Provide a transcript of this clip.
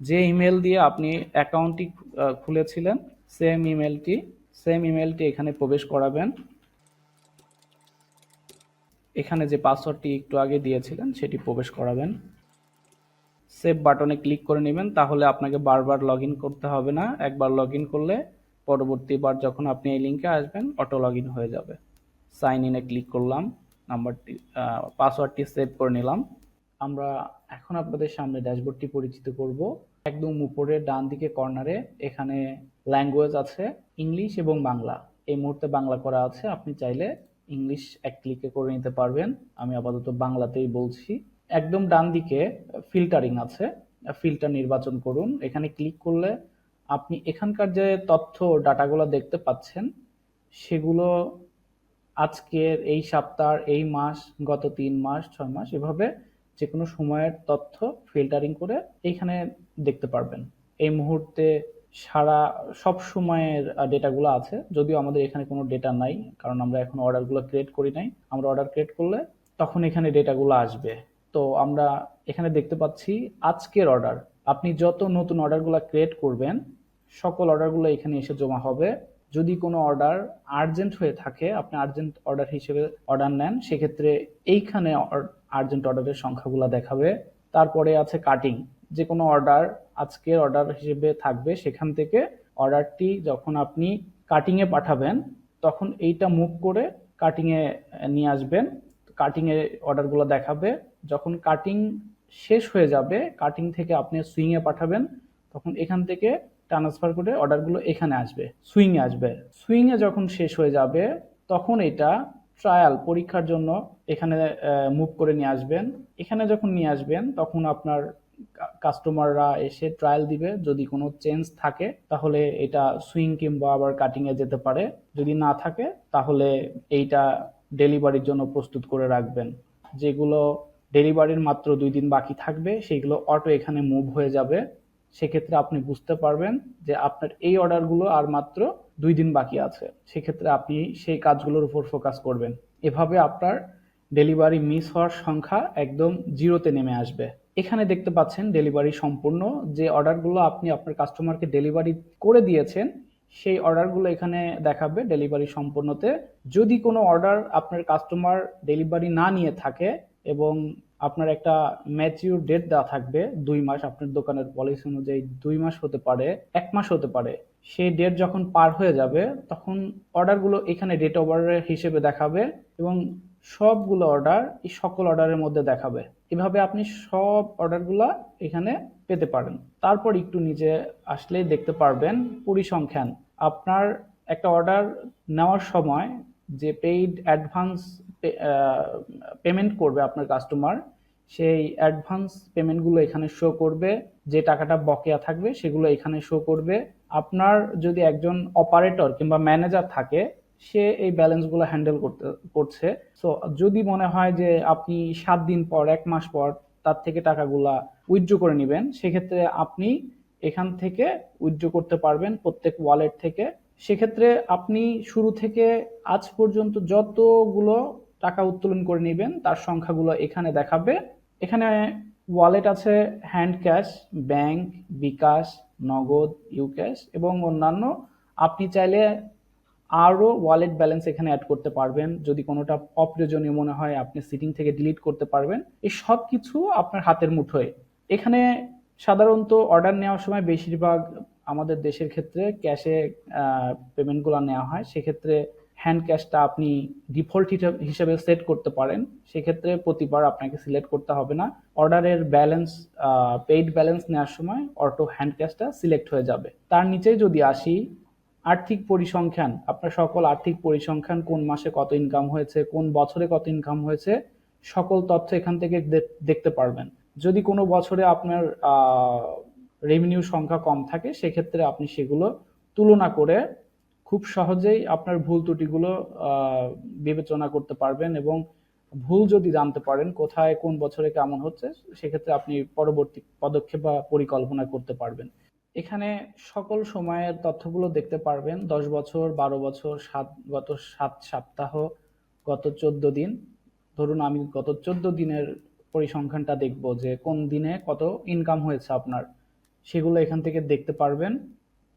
যে ইমেল দিয়ে আপনি অ্যাকাউন্টটি খুলেছিলেন, সেম ইমেলটি এখানে প্রবেশ করাবেন। এখানে যে পাসওয়ার্ডটি একটু আগে দিয়েছিলেন সেটি প্রবেশ করাবেন। সেভ বাটনে ক্লিক করে নেবেন, তাহলে আপনাকে বারবার লগ ইন করতে হবে না। একবার লগ ইন করলে পরবর্তীবার যখন আপনি এই লিঙ্কে আসবেন অটো লগ ইন হয়ে যাবে। সাইন ইনে ক্লিক করলাম, পাসওয়ার্ডটি সেভ করে নিলাম। আমরা এখন আপনাদের সামনে ড্যাশবোর্ডটি পরিচিত করব। একদম উপরে ডান দিকে কর্নারে এখানে ল্যাঙ্গুয়েজ আছে, ইংলিশ এবং বাংলা। এই মুহূর্তে বাংলা করা আছে, আপনি চাইলে ইংলিশ এক ক্লিকে করে নিতে পারবেন। আমি আপাতত বাংলাতেই বলছি। একদম ডান দিকে ফিল্টারিং আছে, ফিল্টার নির্বাচন করুন। এখানে ক্লিক করলে আপনি এখানকার যে তথ্য ডাটাগুলো দেখতে পাচ্ছেন সেগুলো আজকের, এই সপ্তাহ, এই মাস, গত 3 মাস, 6 মাস, এভাবে যে কোনো সময়ের তথ্য ফিল্টারিং করে এইখানে দেখতে পারবেন। এই মুহূর্তে সারা সব সময়ের ডেটাগুলো আছে, যদিও আমাদের এখানে কোনো ডেটা নাই, কারণ আমরা এখন অর্ডারগুলো ক্রিয়েট করি নাই। আমরা অর্ডার ক্রিয়েট করলে তখন এখানে ডেটাগুলো আসবে। তো আমরা এখানে দেখতে পাচ্ছি আজকের অর্ডার। আপনি যত নতুন অর্ডারগুলো ক্রিয়েট করবেন সকল অর্ডারগুলো এখানে এসে জমা হবে। যদি কোনো অর্ডার আর্জেন্ট হয়ে থাকে, আপনি আর্জেন্ট অর্ডার হিসেবে অর্ডার নেন, সেক্ষেত্রে এইখানে আর্জেন্ট অর্ডারের সংখ্যাগুলো দেখাবে। তারপরে আছে কাটিং, যে কোনো অর্ডার আজকের অর্ডার হিসেবে থাকবে, সেখান থেকে অর্ডারটি যখন আপনি কাটিংয়ে পাঠাবেন তখন এইটা মুভ করে কাটিংয়ে নিয়ে আসবেন। কাটিংয়ে অর্ডারগুলো দেখাবে। যখন কাটিং শেষ হয়ে যাবে, কাটিং থেকে আপনি সুইংয়ে পাঠাবেন, তখন এখান থেকে ট্রান্সফার করে অর্ডারগুলো এখানে আসবে, সুইংয়ে আসবে। সুইংয়ে যখন শেষ হয়ে যাবে তখন এটা ট্রায়াল, পরীক্ষার জন্য এখানে মুভ করে নিয়ে আসবেন। এখানে যখন নিয়ে আসবেন তখন আপনার কাস্টমাররা এসে ট্রায়াল দিবে। যদি কোনো চেঞ্জ থাকে তাহলে এটা সুইং কিংবা আবার কাটিংয়ে যেতে পারে। যদি না থাকে তাহলে এইটা ডেলিভারির জন্য প্রস্তুত করে রাখবেন। যেগুলো ডেলিভারির মাত্র 2 দিন বাকি থাকবে সেগুলো অটো এখানে মুভ হয়ে যাবে। সেক্ষেত্রে আপনি বুঝতে পারবেন যে আপনার এই অর্ডারগুলো আর মাত্র 2 দিন বাকি আছে। সেক্ষেত্রে আপনি সেই কাজগুলোর উপর ফোকাস করবেন। এভাবে আপনার ডেলিভারি মিস হওয়ার সংখ্যা একদম জিরোতে নেমে আসবে। এখানে দেখতে পাচ্ছেন ডেলিভারি সম্পূর্ণ। যে অর্ডারগুলো আপনি আপনার কাস্টমারকে ডেলিভারি করে দিয়েছেন সেই অর্ডারগুলো এখানে দেখাবে ডেলিভারি সম্পূর্ণতে। যদি কোনো অর্ডার আপনার কাস্টমার ডেলিভারি না নিয়ে থাকে এবং আপনার একটা ম্যাচিউর ডেট দেওয়া থাকবে 2 মাস, আপনার দোকানের পলিসি অনুযায়ী 2 মাস হতে পারে, 1 মাস হতে পারে, সেই ডেট যখন পার হয়ে যাবে তখন অর্ডারগুলো এখানে ডেট ওভার হিসেবে দেখাবে এবং সবগুলো অর্ডার এই সকল অর্ডারের মধ্যে দেখাবে। এভাবে আপনি সব অর্ডারগুলো এখানে পেতে পারেন। তারপর একটু নিচে আসলেই দেখতে পারবেন পরিসংখ্যান। আপনার একটা অর্ডার নেওয়ার সময় যে পেইড অ্যাডভান্স পেমেন্ট করবে আপনার কাস্টমার, সেই অ্যাডভান্স পেমেন্টগুলো এখানে শো করবে। যে টাকাটা বকেয়া থাকবে সেগুলো এখানে শো করবে। আপনার যদি একজন অপারেটর কিংবা ম্যানেজার থাকে, সে এই ব্যালেন্সগুলো হ্যান্ডেল করছে। সো যদি মনে হয় যে আপনি 7 দিন পর, 1 মাস পর তার থেকে টাকাগুলা উইথড্র করে নেবেন, সেক্ষেত্রে আপনি এখান থেকে উইথড্র করতে পারবেন প্রত্যেক ওয়ালেট থেকে। সেক্ষেত্রে আপনি শুরু থেকে আজ পর্যন্ত যতগুলো টাকা উত্তোলন করে নেবেন তার সংখ্যাগুলো এখানে দেখাবে। এখানে ওয়ালেট আছে হ্যান্ড ক্যাশ, ব্যাংক, বিকাশ, নগদ, ইউক্যাশ এবং অন্যান্য। আপনি চাইলে আরও ওয়ালেট ব্যালেন্স এখানে অ্যাড করতে পারবেন। যদি কোনোটা অপ্রয়োজনীয় মনে হয় আপনি সিটিং থেকে ডিলিট করতে পারবেন। এই সব কিছু আপনার হাতের মুঠোয়। এখানে সাধারণত অর্ডার নেওয়ার সময় বেশিরভাগ আমাদের দেশের ক্ষেত্রে ক্যাশে পেমেন্টগুলো নেওয়া হয়। সেক্ষেত্রে হ্যান্ড ক্যাশটা আপনি ডিফল্ট হিসেবে সেট করতে পারেন। সেক্ষেত্রে প্রতিবার আপনাকে সিলেক্ট করতে হবে না। অর্ডারের ব্যালেন্স, পেইড ব্যালেন্স নেওয়ার সময় অটো হ্যান্ড ক্যাশটা সিলেক্ট হয়ে যাবে। তার নিচে যদি আসি, আর্থিক পরিসংখ্যান, আপনার সকল আর্থিক পরিসংখ্যান, কোন মাসে কত ইনকাম হয়েছে, কোন বছরে কত ইনকাম হয়েছে, সকল তথ্য এখান থেকে দেখতে পারবেন। যদি কোনো বছরে আপনার রেভিনিউ সংখ্যা কম থাকে সেক্ষেত্রে আপনি সেগুলো তুলনা করে খুব সহজেই আপনার ভুল ত্রুটিগুলো বিবেচনা করতে পারবেন এবং ভুল যদি জানতে পারেন কোথায় কোন বছরে কেমন হচ্ছে, সেক্ষেত্রে আপনি পরবর্তী পদক্ষেপ বা পরিকল্পনা করতে পারবেন। এখানে সকল সময়ের তথ্যগুলো দেখতে পারবেন। 10 বছর, 12 বছর, গত 7 সপ্তাহ, গত 14 দিন। ধরুন আমি গত 14 দিনের পরিসংখ্যানটা দেখব যে কোন দিনে কত ইনকাম হয়েছে আপনার। সেগুলো এখান থেকে দেখতে পারবেন।